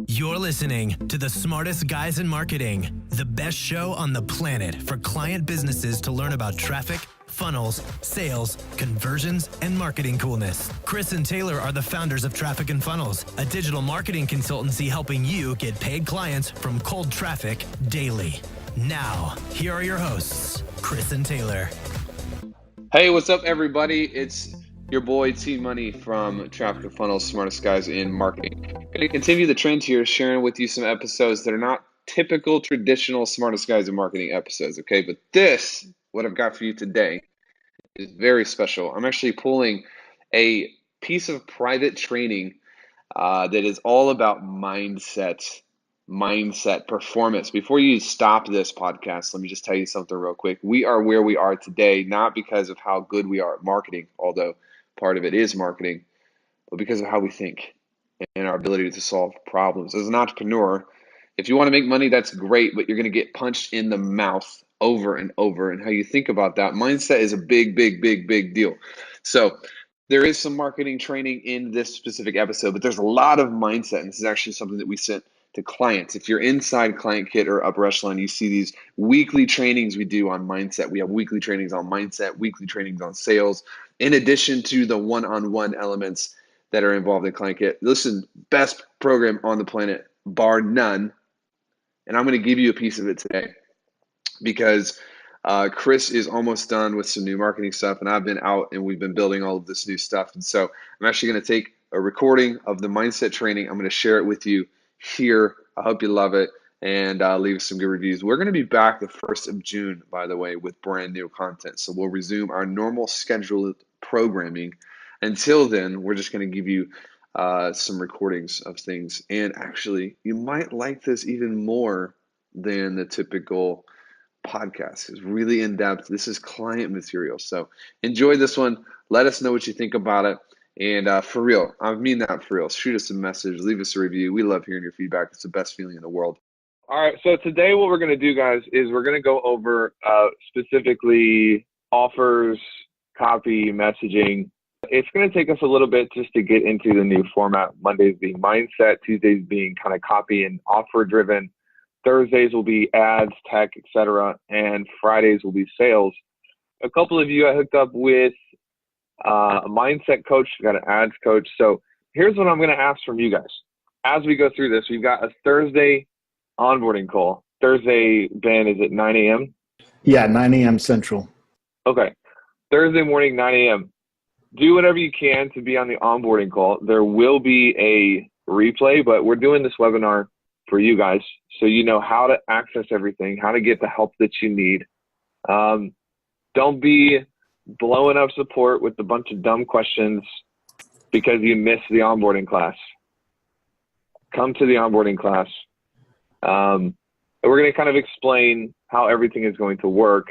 You're listening to the smartest guys in marketing, the best show on the planet for client businesses to learn about traffic, funnels, sales, conversions, and marketing coolness. Chris and Taylor are the founders of Traffic and Funnels, a digital marketing consultancy helping you get paid clients from cold traffic daily. Now, here are your hosts, Chris and Taylor. Hey, what's up, everybody? It's your boy T Money from Traffic and Funnels, smartest guys in marketing. Going to continue the trend here, sharing with you some episodes that are not typical, traditional smartest guys in marketing episodes, okay? But this, what I've got for you today, is very special. I'm actually pulling a piece of private training that is all about mindset performance. Before you stop this podcast, let me just tell you something real quick. We are where we are today, not because of how good we are at marketing, although part of it is marketing, but because of how we think and our ability to solve problems. As an entrepreneur, if you want to make money, that's great, but you're going to get punched in the mouth over and over. And how you think about that, mindset is a big deal. So there is some marketing training in this specific episode, but there's a lot of mindset. And this is actually something that we sent to clients. If you're inside Client Kit or Upper Echelon, you see these weekly trainings we do on mindset. We have weekly trainings on mindset, weekly trainings on sales, in addition to the one-on-one elements that are involved in Client Kit. Listen, best program on the planet, bar none. And I'm going to give you a piece of it today because Chris is almost done with some new marketing stuff, and I've been out and we've been building all of this new stuff. And so I'm actually going to take a recording of the mindset training. I'm going to share it with you here. I hope you love it, and leave us some good reviews. We're going to be back the 1st of June, by the way, with brand new content. So we'll resume our normal scheduled programming. Until then, we're just going to give you some recordings of things. And actually, you might like this even more than the typical podcast. It's really in depth. This is client material. So enjoy this one. Let us know what you think about it. And for real, I mean that for real. Shoot us a message. Leave us a review. We love hearing your feedback. It's the best feeling in the world. All right. So today what we're going to do, guys, is we're going to go over specifically offers, copy, messaging. It's going to take us a little bit just to get into the new format. Mondays being mindset, Tuesdays being kind of copy and offer driven. Thursdays will be ads, tech, etc. And Fridays will be sales. A couple of you I hooked up with a mindset coach, got an ads coach. So here's what I'm going to ask from you guys. As we go through this, we've got a Thursday onboarding call. Thursday, Ben, is it 9 a.m.? Yeah, 9 a.m. Central. Okay. Thursday morning, 9 a.m. Do whatever you can to be on the onboarding call. There will be a replay, but we're doing this webinar for you guys so you know how to access everything, how to get the help that you need. Don't be blowing up support with a bunch of dumb questions because you missed the onboarding class. Come to the onboarding class. We're going to kind of explain how everything is going to work,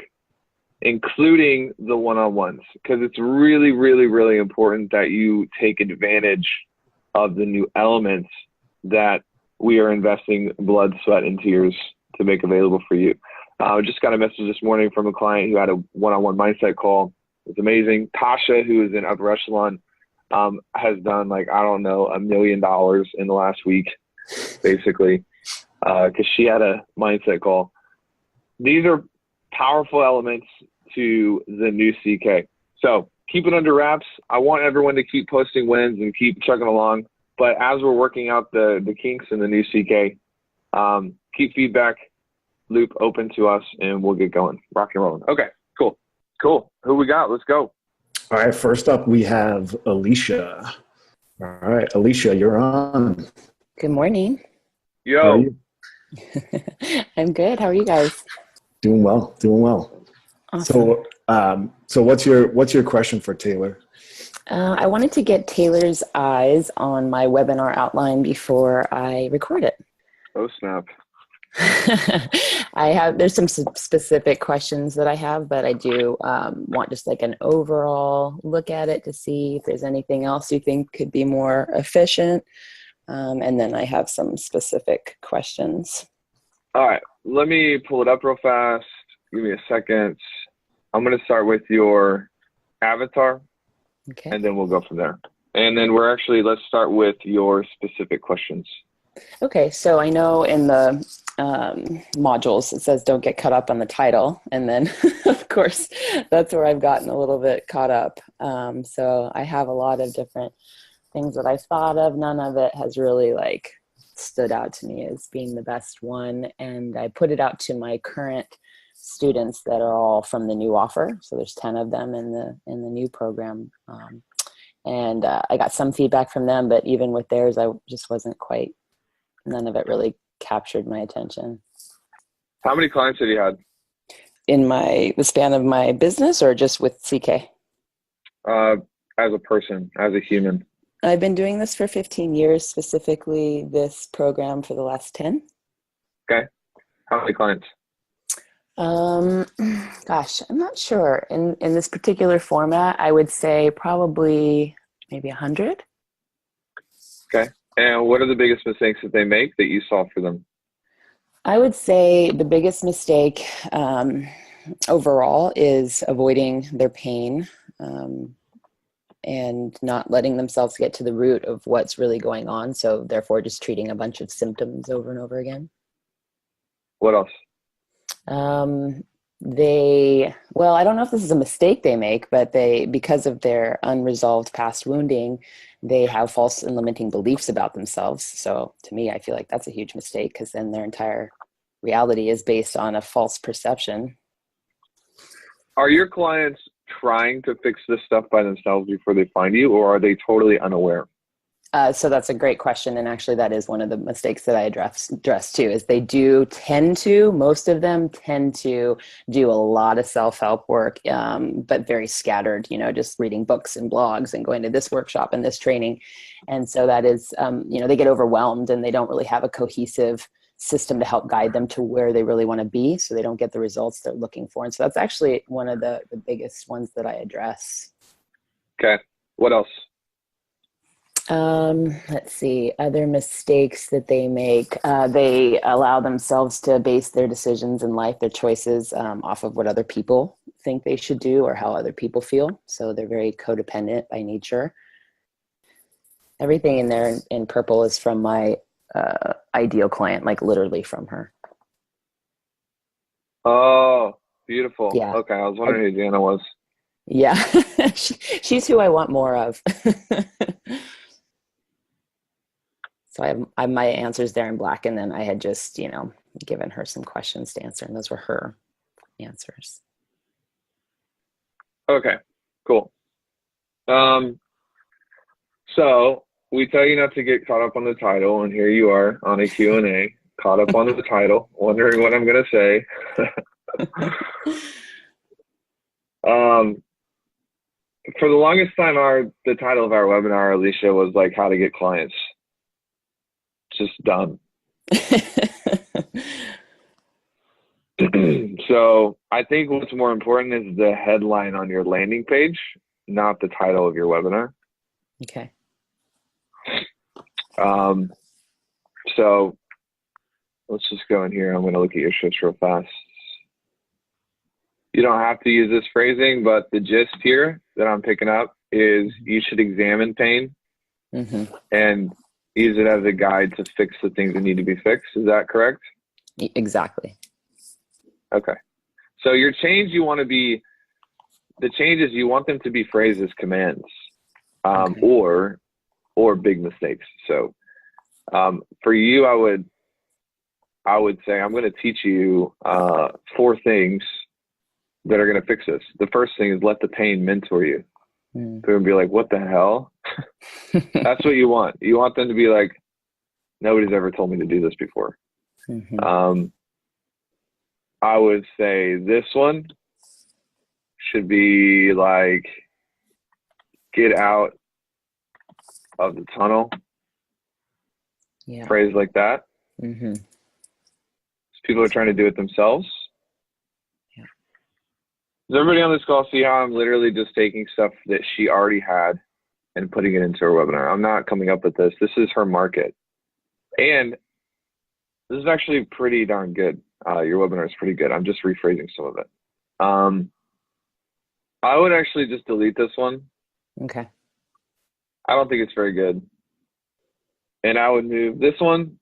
including the one-on-ones, because it's really important that you take advantage of the new elements that we are investing blood, sweat, and tears to make available for you. I just got a message this morning from a client who had a one-on-one mindset call. It's amazing. Tasha, who is in Upper Echelon, has done $1 million in the last week, basically, because she had a mindset call. These are powerful elements to the new CK. So keep it under wraps. I want everyone to keep posting wins and keep chugging along. But as we're working out the kinks in the new CK, keep feedback loop open to us and we'll get going. Rock and rolling. Okay, cool. Who we got? Let's go. All right, first up we have Alicia. All right, Alicia, you're on. Good morning. Yo. How are you? I'm good. How are you guys? Doing well. Awesome. So what's your question for Taylor? I wanted to get Taylor's eyes on my webinar outline before I record it. Oh, snap. There's some specific questions that I have, but I do want just an overall look at it to see if there's anything else you think could be more efficient. And then I have some specific questions. All right. Let me pull it up real fast. Give me a second. I'm going to start with your avatar. Okay. And then we'll go from there. And then let's start with your specific questions. Okay, so I know in the modules it says don't get caught up on the title, and then of course that's where I've gotten a little bit caught up. So I have a lot of different things that I've thought of. None of it has really like stood out to me as being the best one, and I put it out to my current students that are all from the new offer. So there's 10 of them in the new program. And I got some feedback from them, but even with theirs, I just wasn't quite, none of it really captured my attention. How many clients have you had? In the span of my business, or just with CK? As a person, as a human. I've been doing this for 15 years, specifically this program for the last 10. Okay. How many clients? Gosh, I'm not sure. In this particular format, I would say probably maybe 100. Okay. And what are the biggest mistakes that they make that you saw for them? I would say the biggest mistake overall is avoiding their pain and not letting themselves get to the root of what's really going on. So therefore just treating a bunch of symptoms over and over again. What else? Well, I don't know if this is a mistake they make, but because of their unresolved past wounding, they have false and limiting beliefs about themselves. So to me, I feel like that's a huge mistake, because then their entire reality is based on a false perception. Are your clients trying to fix this stuff by themselves before they find you, or are they totally unaware? So that's a great question. And actually that is one of the mistakes that I address too, is most of them tend to do a lot of self-help work, but very scattered, just reading books and blogs and going to this workshop and this training. And so that is, they get overwhelmed and they don't really have a cohesive system to help guide them to where they really want to be. So they don't get the results they're looking for. And so that's actually one of the biggest ones that I address. Okay. What else? Let's see, other mistakes that they make. They allow themselves to base their decisions in life, their choices, off of what other people think they should do or how other people feel. So they're very codependent by nature. Everything in there in purple is from my ideal client, like literally from her. Oh, beautiful. Yeah. Okay. I was wondering who Jana was. Yeah. She's who I want more of. So I have my answers there in black, and then I had just, given her some questions to answer, and those were her answers. Okay, cool. So we tell you not to get caught up on the title, and here you are on a Q&A, caught up on the title, wondering what I'm going to say. For the longest time, the title of our webinar, Alicia, was like how to get clients. Just done. So I think what's more important is the headline on your landing page, not the title of your webinar. Okay. So let's just go in here. I'm going to look at your shifts real fast. You don't have to use this phrasing, but the gist here that I'm picking up is you should examine pain and use it as a guide to fix the things that need to be fixed. Is that correct? Exactly. Okay. So your change, the changes, you want them to be phrased as commands, or big mistakes. So for you, I would say I'm going to teach you 4 things that are going to fix this. The first thing is let the pain mentor you. They're going to be like, what the hell? That's what you want. You want them to be like, nobody's ever told me to do this before. I would say this one should be like, get out of the tunnel. Yeah. Phrase like that. People are trying to do it themselves. Yeah. Does everybody on this call see how I'm literally just taking stuff that she already had and putting it into her webinar? I'm not coming up with this. This is her market. And this is actually pretty darn good. Your webinar is pretty good. I'm just rephrasing some of it. I would actually just delete this one. Okay. I don't think it's very good. And I would move this one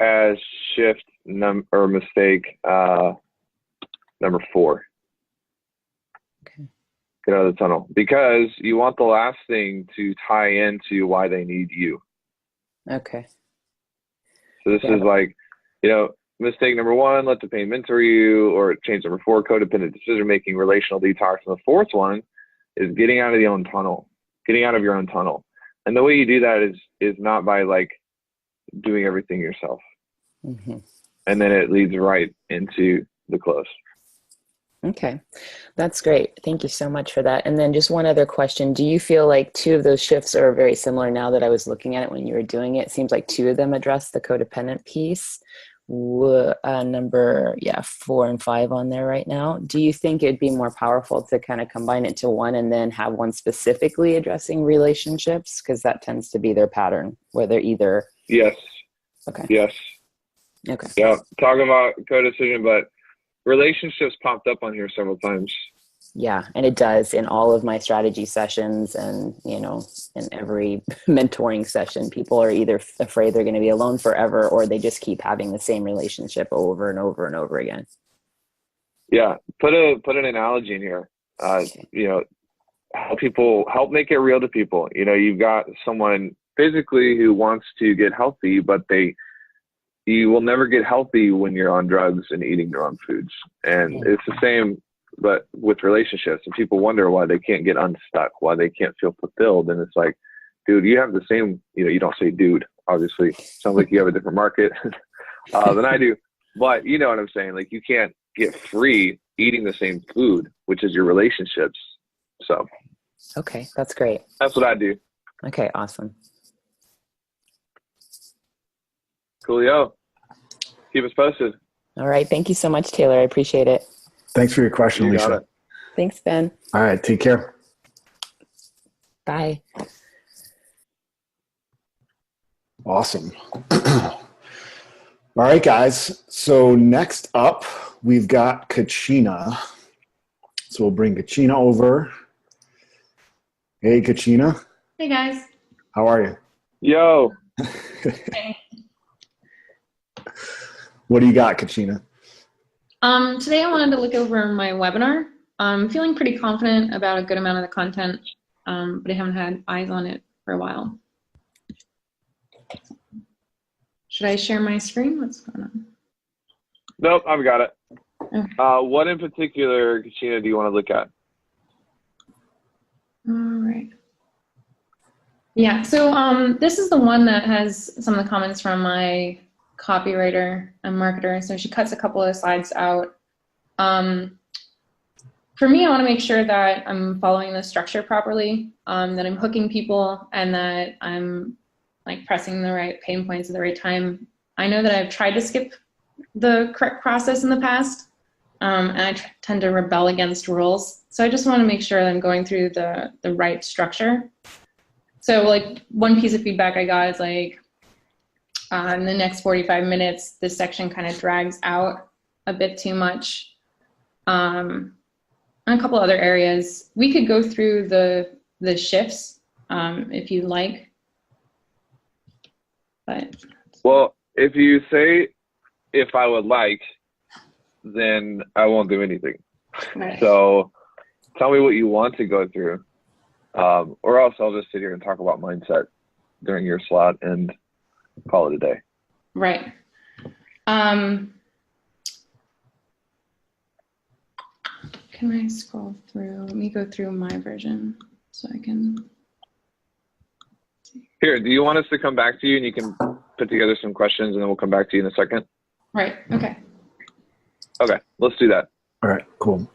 as shift or mistake number 4. Okay. Get out of the tunnel, because you want the last thing to tie into why they need you. Okay. So this is like, mistake number 1, let the pain mentor you, or change number 4, codependent decision making, relational detox. And the 4th one is getting out of your own tunnel, And the way you do that is not by like doing everything yourself. Mm-hmm. And then it leads right into the close. Okay, that's great. Thank you so much for that. And then just one other question. Do you feel like 2 of those shifts are very similar now that I was looking at it when you were doing it? It seems like 2 of them address the codependent piece. Number 4 and 5 on there right now. Do you think it'd be more powerful to kind of combine it to one and then have one specifically addressing relationships? Because that tends to be their pattern, where they're either... Yes. Okay. Yes. Okay. Yeah. Talking about co-decision, but relationships popped up on here several times. Yeah, and it does in all of my strategy sessions, and in every mentoring session. People are either afraid they're going to be alone forever, or they just keep having the same relationship over and over and over again. Yeah, put an analogy in here. Help make it real to people. You've got someone physically who wants to get healthy, but you will never get healthy when you're on drugs and eating the wrong foods. And it's the same, but with relationships. And people wonder why they can't get unstuck, why they can't feel fulfilled. And it's like, dude, you have the same, you don't say dude, obviously. Sounds like you have a different market than I do. But you know what I'm saying? Like, you can't get free eating the same food, which is your relationships. So. Okay, that's great. That's what I do. Okay, awesome. Coolio. Keep us posted. All right. Thank you so much, Taylor. I appreciate it. Thanks for your question, You got Alicia. it. Thanks, Ben. All right. Take care. Bye. Awesome. All right, guys. So next up, we've got Kachina. So we'll bring Kachina over. Hey, Kachina. Hey, guys. How are you? Yo. Okay. What do you got, Kachina? Today I wanted to look over my webinar. I'm feeling pretty confident about a good amount of the content, but I haven't had eyes on it for a while. Should I share my screen? What's going on? Nope, I've got it. Okay. What in particular, Kachina, do you want to look at? All right. Yeah, so this is the one that has some of the comments from my copywriter and marketer. So she cuts a couple of slides out. For me, I want to make sure that I'm following the structure properly, that I'm hooking people, and that I'm like pressing the right pain points at the right time. I know that I've tried to skip the correct process in the past, and I tend to rebel against rules. So I just want to make sure that I'm going through the right structure. So like one piece of feedback I got is like, in the next 45 minutes, this section kind of drags out a bit too much. And a couple other areas. We could go through the shifts if you'd like. But Well, if you say if I would like, then I won't do anything. right. So tell me what you want to go through, or else I'll just sit here and talk about mindset during your slot and call it a day. Right. Can I scroll through? Let me go through my version so I can. Here, do you want us to come back to you and you can put together some questions and then we'll come back to you in a second? Right. Okay. Okay, let's do that. All right, cool.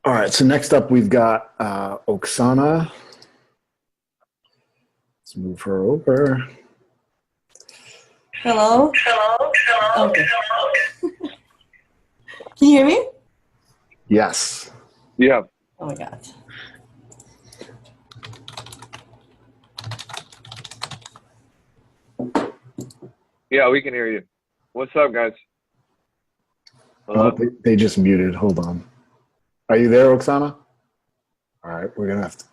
All right, so next up we've got Oksana. Let's move her over. Hello? Hello? Okay. Can you hear me? Yes. Yeah. Oh my God. Yeah, we can hear you. What's up, guys? Oh, they just muted. Hold on. Are you there, Oksana? All right, we're going to have to.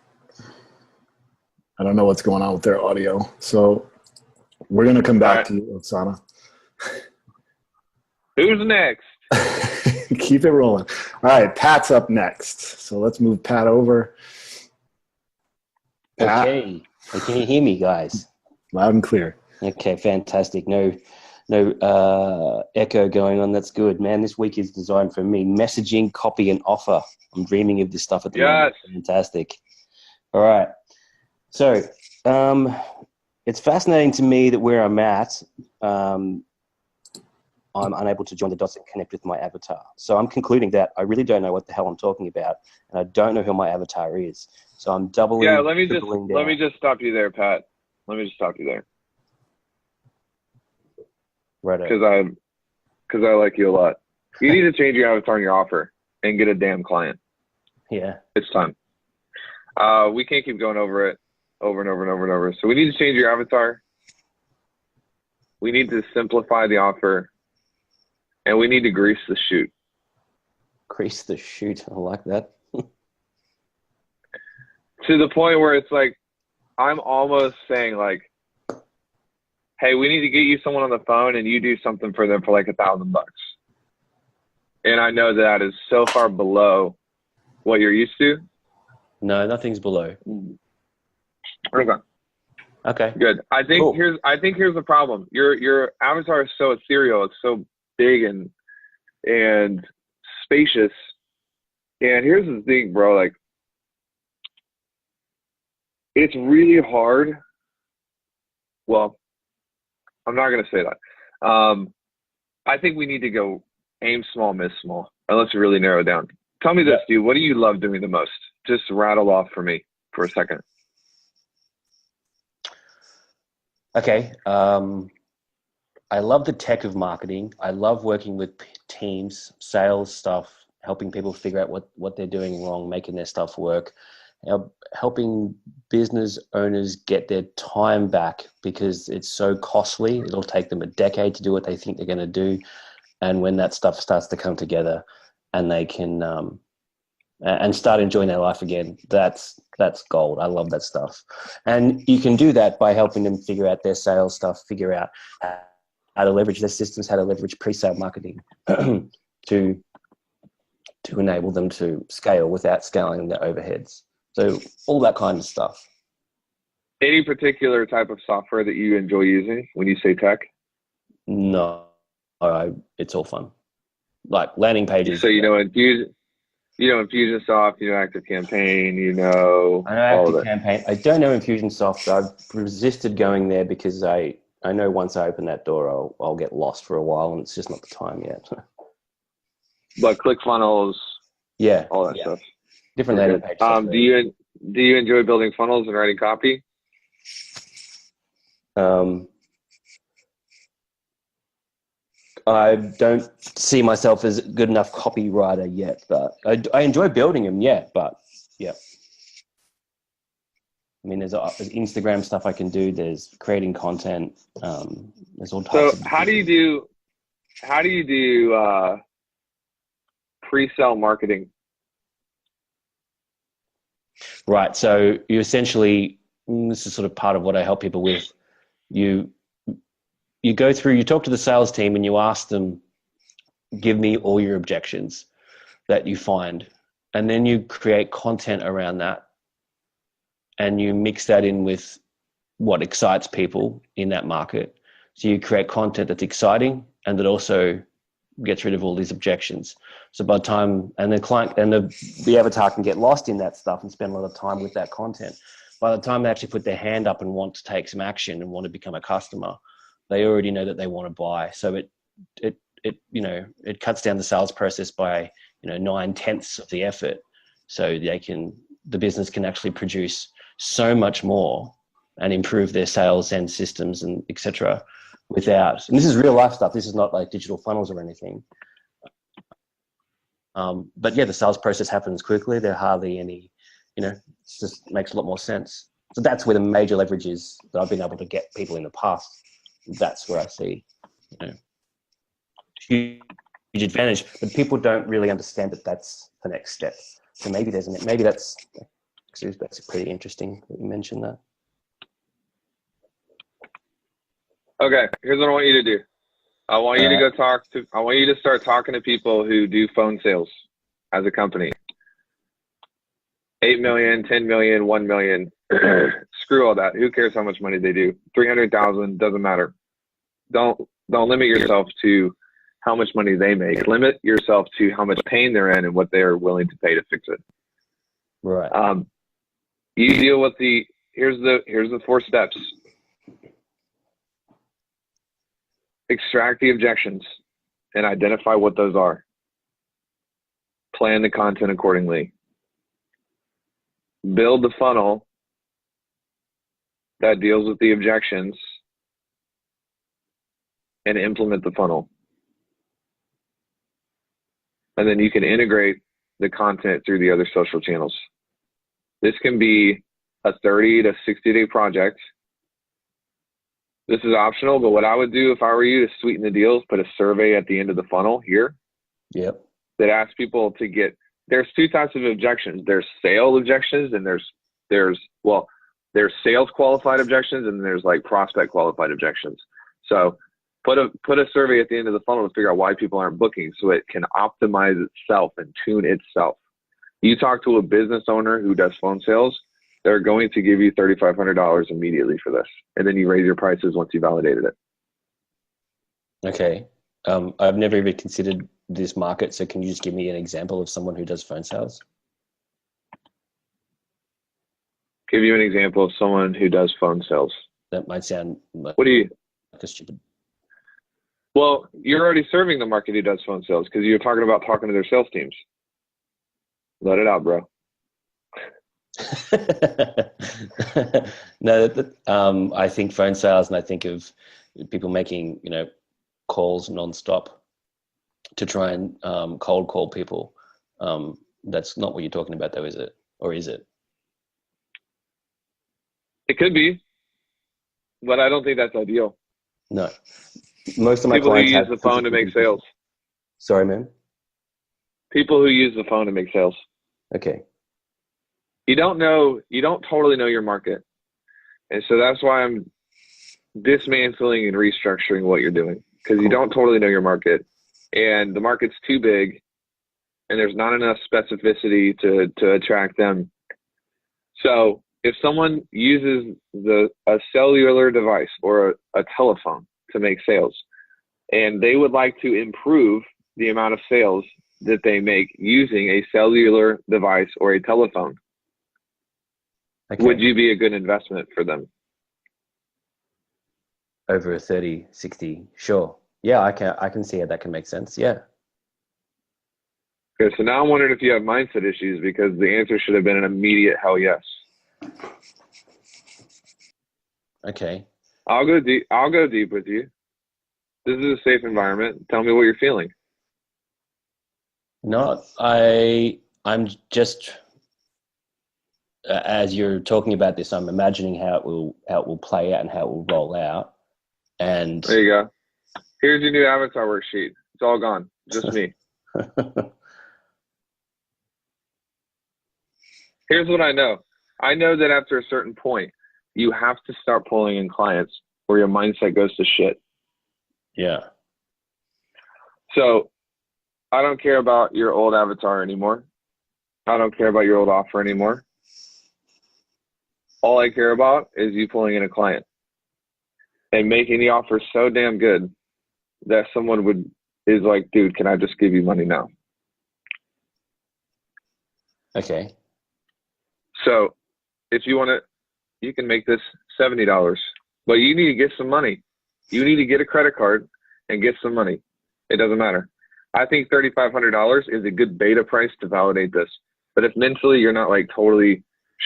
I don't know what's going on with their audio. So we're going to come back right. to you, Oksana. Who's next? Keep it rolling. All right, Pat's up next. So let's move Pat over. Pat, Okay. Can you hear me, guys? loud and clear. Okay, fantastic. No echo going on. That's good, man. This week is designed for me. Messaging, copy, and offer. I'm dreaming of this stuff at the moment. Fantastic. All right. So it's fascinating to me that where I'm at, I'm unable to join the dots and connect with my avatar. So I'm concluding that I really don't know what the hell I'm talking about, and I don't know who my avatar is. So I'm doubling. Yeah, let me just stop you there, Pat. Let me just stop you there. Right. Because I like you a lot. You need to change your avatar and your offer and get a damn client. Yeah. It's time. We can't keep going over it over and over and over and over. So we need to change your avatar. We need to simplify the offer. And we need to grease the chute. Grease the chute. I like that. To the point where it's like, I'm almost saying like, hey, we need to get you someone on the phone and you do something for them for like $1,000. And I know that is so far below what you're used to. No, nothing's below. Okay. Good. I think cool. here's the problem. Your avatar is so ethereal. It's so big and spacious. And here's the thing, bro. Like, it's really hard. Well, I'm not gonna say that. I think we need to go aim small, miss small, and let's really narrow it down. Tell me this, dude. What do you love doing the most? Just rattle off for me for a second. Okay. I love the tech of marketing. I love working with teams, sales stuff, helping people figure out what they're doing wrong, making their stuff work, helping business owners get their time back because it's so costly. It'll take them a decade to do what they think they're going to do. And when that stuff starts to come together and they can and start enjoying their life again, that's gold. I love that stuff. And you can do that by helping them figure out their sales stuff, figure out how to leverage their systems, how to leverage pre-sale marketing to enable them to scale without scaling their overheads. So all that kind of stuff. Any particular type of software that you enjoy using when you say tech? No, it's all fun. Like landing pages. So you know Infusionsoft, you know ActiveCampaign, you know I know all of it. ActiveCampaign. I don't know Infusionsoft. I've resisted going there because I know once I open that door, I'll get lost for a while, and it's just not the time yet. But ClickFunnels, yeah, all that stuff. Different landing pages. Do you enjoy building funnels and writing copy? I don't see myself as a good enough copywriter yet, but I enjoy building them. Yeah, but yeah. I mean, there's Instagram stuff I can do. There's creating content. There's all types. So how do you do pre-sale marketing? Right. So you essentially, this is sort of part of what I help people with. You go through, you talk to the sales team and you ask them, give me all your objections that you find. And then you create content around that. And you mix that in with what excites people in that market. So you create content that's exciting and that also gets rid of all these objections. So by the time, and the client and the avatar can get lost in that stuff and spend a lot of time with that content. By the time they actually put their hand up and want to take some action and want to become a customer, they already know that they want to buy. So it cuts down the sales process by 9/10 of the effort. So the business can actually produce so much more and improve their sales and systems and etc. without, and this is real life stuff. This is not like digital funnels or anything. But yeah, the sales process happens quickly. There are hardly any, it just makes a lot more sense. So that's where the major leverage is that I've been able to get people in the past. That's where I see, huge advantage, but people don't really understand that that's the next step. So maybe that's pretty interesting that you mentioned that. Okay, here's what I want you to do. I want you to go I want you to start talking to people who do phone sales as a company. 8 million, 10 million, 1 million. Screw all that. Who cares how much money they do? 300,000 doesn't matter. Don't limit yourself to how much money they make. Limit yourself to how much pain they're in and what they're willing to pay to fix it. Right. You deal with here's the 4 steps. Extract the objections and identify what those are. Plan the content accordingly. Build the funnel that deals with the objections and implement the funnel. And then you can integrate the content through the other social channels. This can be a 30 to 60 day project. This is optional, but what I would do if I were you to sweeten the deals, put a survey at the end of the funnel here. Yep. That asks people to there's 2 types of objections. There's sale objections and there's sales qualified objections and there's like prospect qualified objections. So put a survey at the end of the funnel to figure out why people aren't booking so it can optimize itself and tune itself. You talk to a business owner who does phone sales, they're going to give you $3,500 immediately for this. And then you raise your prices once you validated it. Okay. I've never even considered this market. So can you just give me an example of someone who does phone sales? Give you an example of someone who does phone sales. That might sound like a stupid. Well, you're already serving the market who does phone sales because you're talking about talking to their sales teams. Let it out, bro. No, I think phone sales, and I think of people making, calls nonstop to try and cold call people. That's not what you're talking about, though, is it? Or is it? It could be, but I don't think that's ideal. No. Most of my people who clients use the phone to make sales. Sorry, man. People who use the phone to make sales. Okay. You don't totally know your market. And so that's why I'm dismantling and restructuring what you're doing, because you don't totally know your market and the market's too big and there's not enough specificity to attract them. So if someone uses a cellular device or a telephone to make sales and they would like to improve the amount of sales that they make using a cellular device or a telephone, okay, would you be a good investment for them? Over a 30, 60, sure. Yeah, I can see how that can make sense. Yeah. Okay, so now I'm wondering if you have mindset issues, because the answer should have been an immediate hell yes. Okay. I'll go deep with you. This is a safe environment. Tell me what you're feeling. No, I'm just, as you're talking about this, I'm imagining how it will play out and how it will roll out. And there you go. Here's your new avatar worksheet. It's all gone. Just me. Here's what I know. I know that after a certain point, you have to start pulling in clients or your mindset goes to shit. Yeah. So I don't care about your old avatar anymore. I don't care about your old offer anymore. All I care about is you pulling in a client and making the offer so damn good that someone is like, dude, can I just give you money now? Okay. So if you want to, you can make this $70, but you need to get some money. You need to get a credit card and get some money. It doesn't matter. I think $3,500 is a good beta price to validate this. But if mentally you're not like totally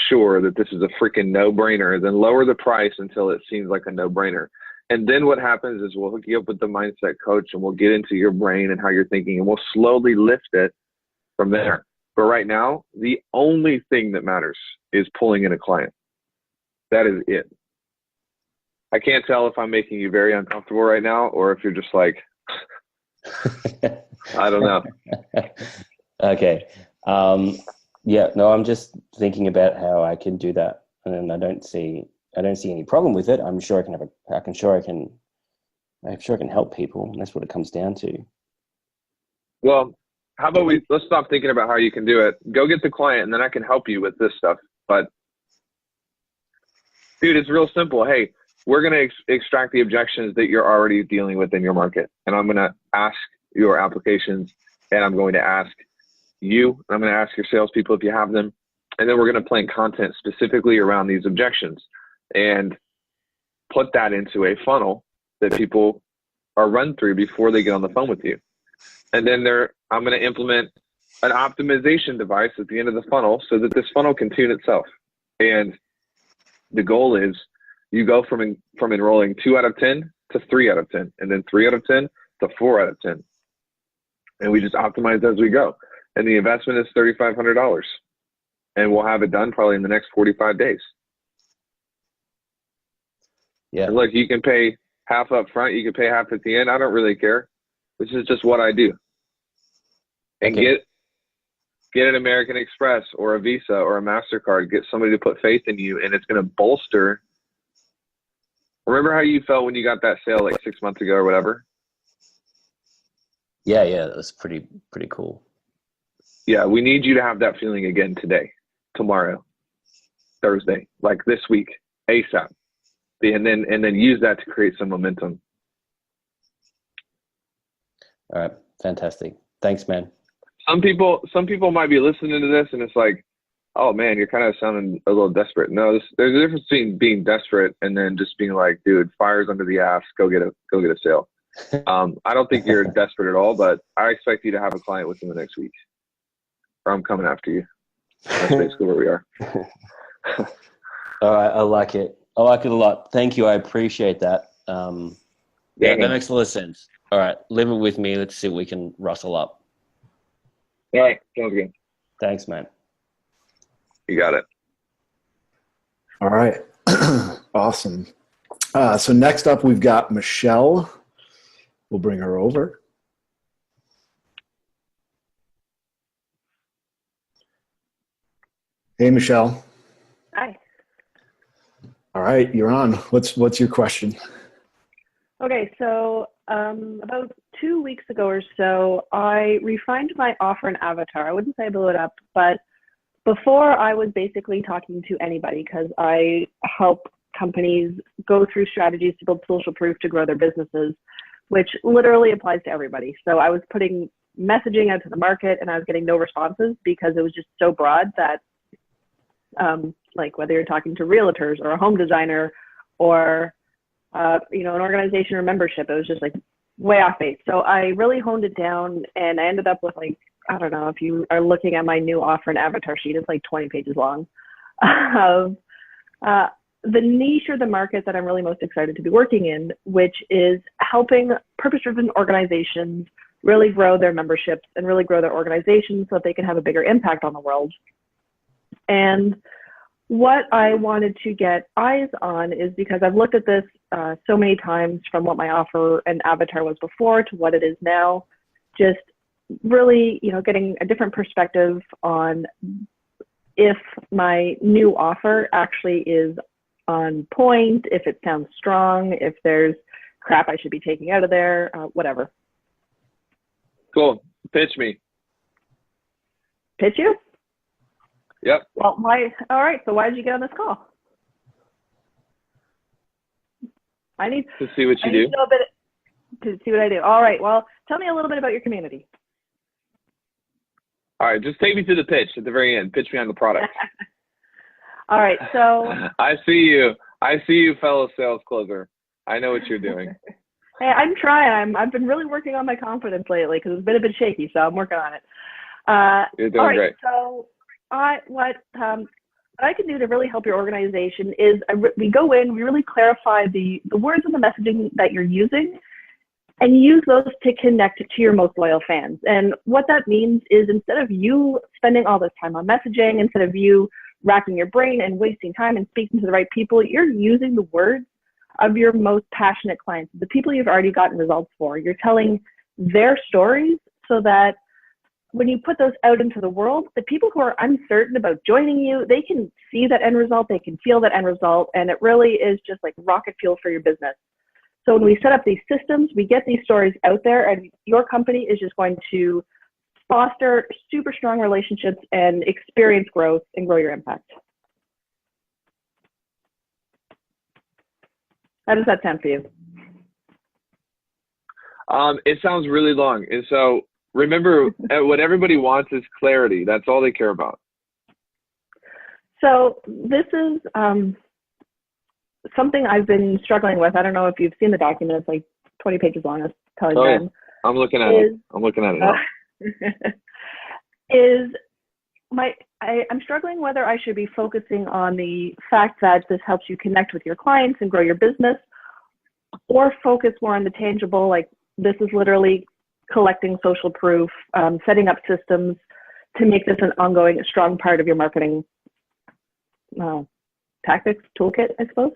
sure that this is a freaking no-brainer, then lower the price until it seems like a no-brainer. And then what happens is we'll hook you up with the mindset coach and we'll get into your brain and how you're thinking, and we'll slowly lift it from there. But right now, the only thing that matters is pulling in a client. That is it. I can't tell if I'm making you very uncomfortable right now or if you're just like, I don't know. Okay. Yeah, no, I'm just thinking about how I can do that, and I don't see any problem with it. I'm sure I can I'm sure I can help people. That's what it comes down to. Well, how about let's stop thinking about how you can do it. Go get the client, and then I can help you with this stuff. But dude, it's real simple. Hey, we're going to extract the objections that you're already dealing with in your market. And I'm going to ask your applications, and I'm going to ask you, and I'm going to ask your salespeople if you have them. And then we're going to plan content specifically around these objections and put that into a funnel that people are run through before they get on the phone with you. And then I'm going to implement an optimization device at the end of the funnel so that this funnel can tune itself. And the goal is you go from enrolling 2 out of 10 to 3 out of 10, and then 3 out of 10 to 4 out of 10. And we just optimize as we go. And the investment is $3,500. And we'll have it done probably in the next 45 days. Yeah. And look, you can pay half up front, you can pay half at the end. I don't really care. This is just what I do. And Okay. get an American Express or a Visa or a MasterCard. Get somebody to put faith in you, and it's going to bolster. Remember how you felt when you got that sale like 6 months ago or whatever? Yeah, that was pretty cool. Yeah, we need you to have that feeling again today, tomorrow, Thursday, like this week, ASAP. And then use that to create some momentum. All right, fantastic. Thanks, man. Some people might be listening to this and it's like, oh man, you're kind of sounding a little desperate. No, there's a difference between being desperate and then just being like, dude, fire's under the ass, go get a sale. I don't think you're desperate at all, but I expect you to have a client within the next week, or I'm coming after you. That's basically where we are. All right, I like it. I like it a lot. Thank you. I appreciate that. Yeah, that makes a lot of sense. All right, leave it with me. Let's see if we can rustle up. All right, sounds good. Thanks, man. You got it. All right. Awesome. So next up, we've got Michelle. We'll bring her over. Hey, Michelle. Hi. All right, you're on. What's your question? Okay, so about 2 weeks ago or so, I refined my offer and avatar. I wouldn't say I blew it up, but before I was basically talking to anybody because I help companies go through strategies to build social proof to grow their businesses, which literally applies to everybody. So I was putting messaging out to the market and I was getting no responses because it was just so broad that like whether you're talking to realtors or a home designer or an organization or membership, it was just like way off base. So I really honed it down and I ended up with like, I don't know, if you are looking at my new offer and avatar sheet, it's like 20 pages long of the niche or the market that I'm really most excited to be working in, which is helping purpose-driven organizations really grow their memberships and really grow their organizations so that they can have a bigger impact on the world. And what I wanted to get eyes on is because I've looked at this so many times from what my offer and avatar was before to what it is now, just really, getting a different perspective on if my new offer actually is on point, if it sounds strong, if there's crap I should be taking out of there, whatever. Cool. Pitch me. Pitch you? Yep. Well, why? All right. So why did you get on this call? I need to see what you do. To know a bit, to see what I do. All right. Well, tell me a little bit about your community. All right. Just take me to the pitch at the very end. Pitch me on the product. All right. So I see you, fellow sales closer. I know what you're doing. Hey, I'm trying. I've been really working on my confidence lately because it's been a bit shaky, so I'm working on it. You're doing all right, great. So what I can do to really help your organization is we go in, we really clarify the words and the messaging that you're using and use those to connect to your most loyal fans. And what that means is instead of you spending all this time on messaging, instead of you racking your brain and wasting time and speaking to the right people, you're using the words of your most passionate clients, the people you've already gotten results for. You're telling their stories so that when you put those out into the world, the people who are uncertain about joining you, they can see that end result, they can feel that end result, and it really is just like rocket fuel for your business. So when we set up these systems, we get these stories out there, and your company is just going to foster super strong relationships and experience growth and grow your impact. How does that sound for you? It sounds really long. And so remember, what everybody wants is clarity. That's all they care about. So this is something I've been struggling with. I don't know if you've seen the document. It's like 20 pages long. It's probably Yeah. I'm looking at it. I'm looking at it now. I'm struggling whether I should be focusing on the fact that this helps you connect with your clients and grow your business, or focus more on the tangible, like this is literally collecting social proof, setting up systems to make this an ongoing, strong part of your marketing tactics toolkit, I suppose.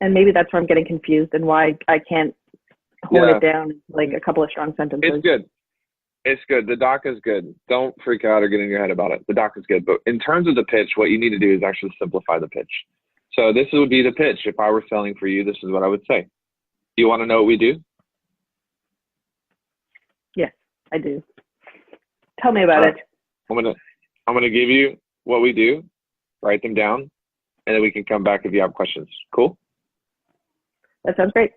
And maybe that's where I'm getting confused and why I can't hold it down like a couple of strong sentences. It's good. It's good. The doc is good. Don't freak out or get in your head about it. The doc is good. But in terms of the pitch, what you need to do is actually simplify the pitch. So this would be the pitch. If I were selling for you, this is what I would say. Do you want to know what we do? Yes, I do. Tell me about it. I'm gonna give you what we do, write them down, and then we can come back if you have questions. Cool? That sounds great.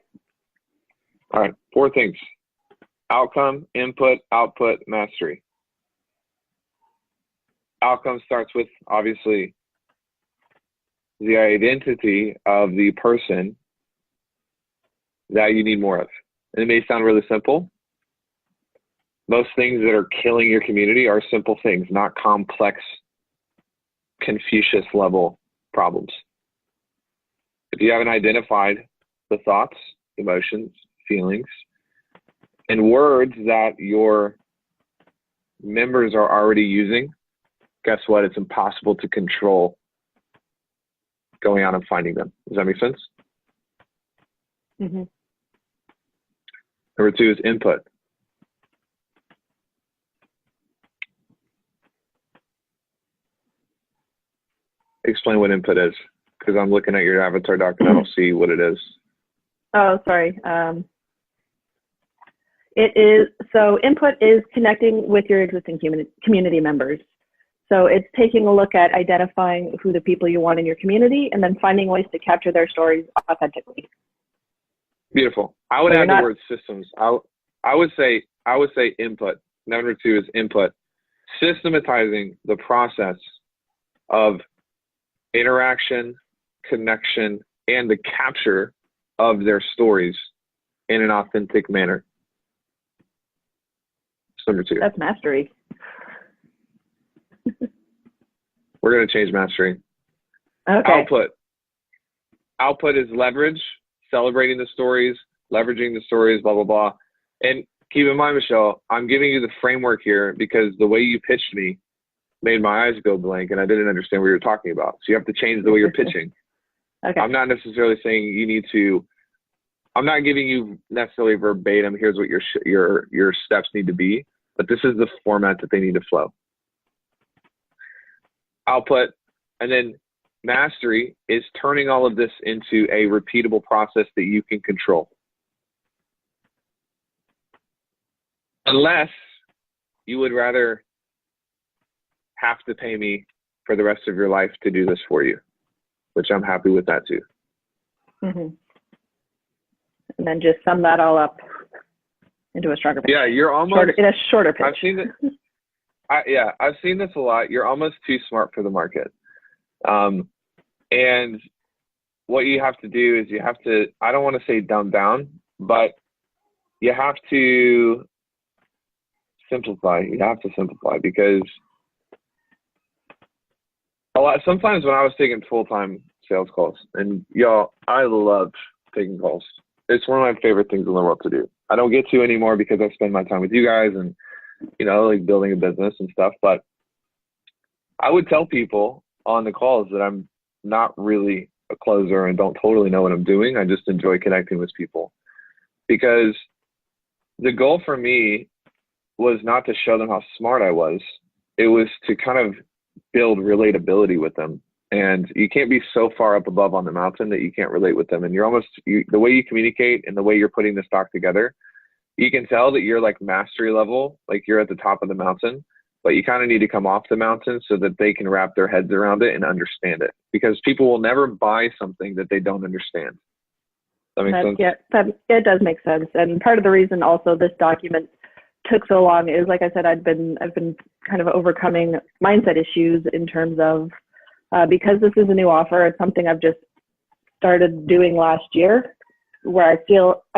All right, 4 things. Outcome, input, output, mastery. Outcome starts with, obviously, the identity of the person that you need more of. And it may sound really simple. Most things that are killing your community are simple things, not complex, Confucius level problems. If you haven't identified the thoughts, emotions, feelings, and words that your members are already using, guess what? It's impossible to control going out and finding them. Does that make sense? Mm-hmm. Number 2 is input. Explain what input is, because I'm looking at your avatar doc and I don't see what it is. Oh, sorry. It is, so input is connecting with your existing community members. So it's taking a look at identifying who the people you want in your community and then finding ways to capture their stories authentically. Beautiful. I would add the word systems. I would say input. Number 2 is input. Systematizing the process of interaction, connection, and the capture of their stories in an authentic manner. That's number 2. That's mastery. We're going to change mastery. Okay. Output is leverage, celebrating the stories, leveraging the stories, blah, blah, blah. And keep in mind, Michelle, I'm giving you the framework here because the way you pitched me made my eyes go blank and I didn't understand what you were talking about. So you have to change the way you're pitching. Okay. I'm not necessarily saying you need to, I'm not giving you necessarily verbatim, here's what your steps need to be, but this is the format that they need to flow. Output, and then mastery is turning all of this into a repeatable process that you can control. Unless you would rather have to pay me for the rest of your life to do this for you, which I'm happy with that too. Mm-hmm. And then just sum that all up into a stronger pitch. Yeah, you're almost in a shorter pitch. I've seen it. I've seen this a lot. You're almost too smart for the market. And what you have to do is you have to, I don't want to say dumb down, but you have to simplify. You have to simplify because sometimes when I was taking full-time sales calls, and y'all, I love taking calls. It's one of my favorite things in the world to do. I don't get to anymore because I spend my time with you guys and, like building a business and stuff. But I would tell people on the calls that I'm not really a closer and don't totally know what I'm doing. I just enjoy connecting with people because the goal for me was not to show them how smart I was. It was to kind of build relatability with them And you can't be so far up above on the mountain that you can't relate with them. And the way you communicate and the way you're putting the stock together, you can tell that you're like mastery level, like you're at the top of the mountain, but you kind of need to come off the mountain so that they can wrap their heads around it and understand it, because people will never buy something that they don't understand. That makes sense? Yeah, it does make sense. And part of the reason also this document took so long is, like I said, I've been kind of overcoming mindset issues in terms of, because this is a new offer, it's something I've just started doing last year, where I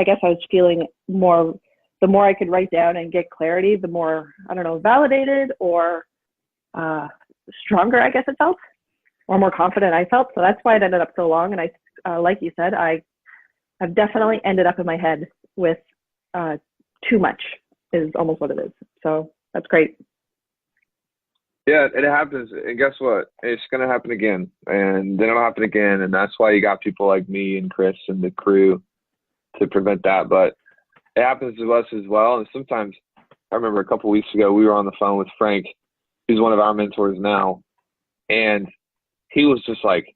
guess I was feeling more, the more I could write down and get clarity, the more, I don't know, validated or stronger, I guess it felt, or more confident I felt. So that's why it ended up so long. And like you said, I've definitely ended up in my head with too much is almost what it is. So that's great. Yeah, it happens. And guess what? It's going to happen again. And then it'll happen again. And that's why you got people like me and Chris and the crew to prevent that. But it happens to us as well. And sometimes, I remember a couple of weeks ago, we were on the phone with Frank, who's one of our mentors now. And he was just like,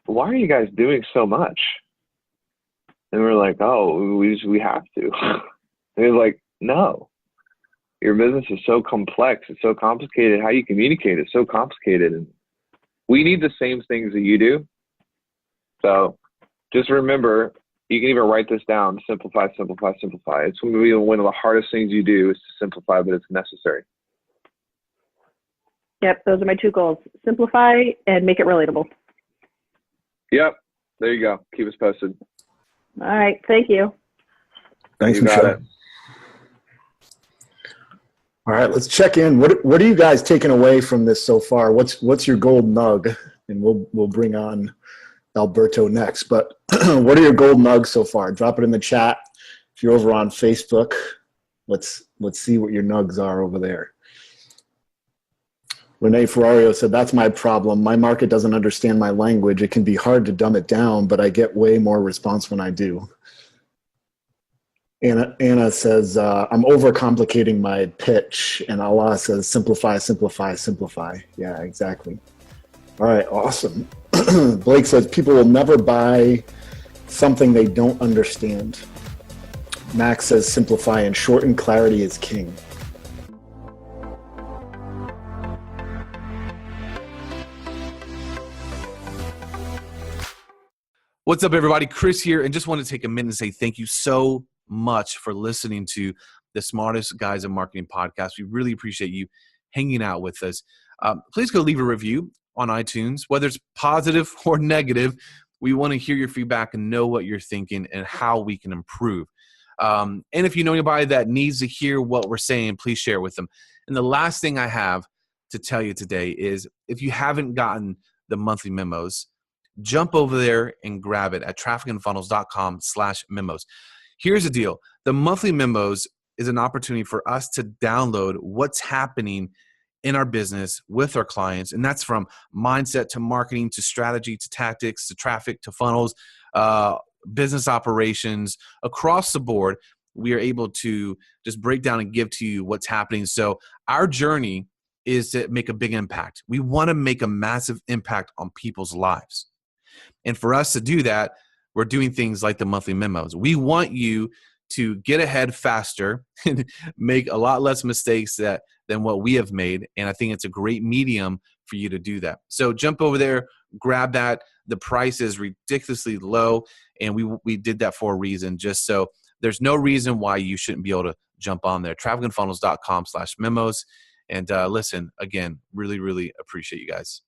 why are you guys doing so much? And we're like, oh, we have to. And he was like, no. Your business is so complex. It's so complicated. How you communicate is so complicated. And we need the same things that you do. So just remember, you can even write this down: simplify, simplify, simplify. It's going to be one of the hardest things you do is to simplify, but it's necessary. Yep, those are my two goals: simplify and make it relatable. Yep, there you go. Keep us posted. All right, thank you. Thanks, You got Michelle. it. All right, let's check in. What are you guys taking away from this so far? What's your gold nug? And we'll bring on Alberto next. But what are your gold nugs so far? Drop it in the chat. If you're over on Facebook, let's see what your nugs are over there. Renee Ferrario said, that's my problem. My market doesn't understand my language. It can be hard to dumb it down, but I get way more response when I do. Anna says, I'm overcomplicating my pitch. And Allah says, simplify, simplify, simplify. Yeah, exactly. All right, awesome. Blake says, people will never buy something they don't understand. Max says, simplify, and shorten clarity is king. What's up, everybody? Chris here, and just wanted to take a minute and say thank you so much for listening to the Smartest Guys in Marketing podcast. We really appreciate you hanging out with us. Please go leave a review on iTunes, whether it's positive or negative. We want to hear your feedback and know what you're thinking and how we can improve. And if you know anybody that needs to hear what we're saying, please share it with them. And the last thing I have to tell you today is, if you haven't gotten the monthly memos, jump over there and grab it at trafficandfunnels.com/memos. Here's the deal. The monthly memos is an opportunity for us to download what's happening in our business with our clients. And that's from mindset to marketing to strategy to tactics to traffic to funnels, business operations, across the board. We are able to just break down and give to you what's happening. So our journey is to make a big impact. We want to make a massive impact on people's lives. And for us to do that, we're doing things like the monthly memos. We want you to get ahead faster and make a lot less mistakes than what we have made. And I think it's a great medium for you to do that. So jump over there, grab that. The price is ridiculously low, and we did that for a reason, just so there's no reason why you shouldn't be able to jump on there. trafficandfunnels.com/memos. And listen, again, really, really appreciate you guys.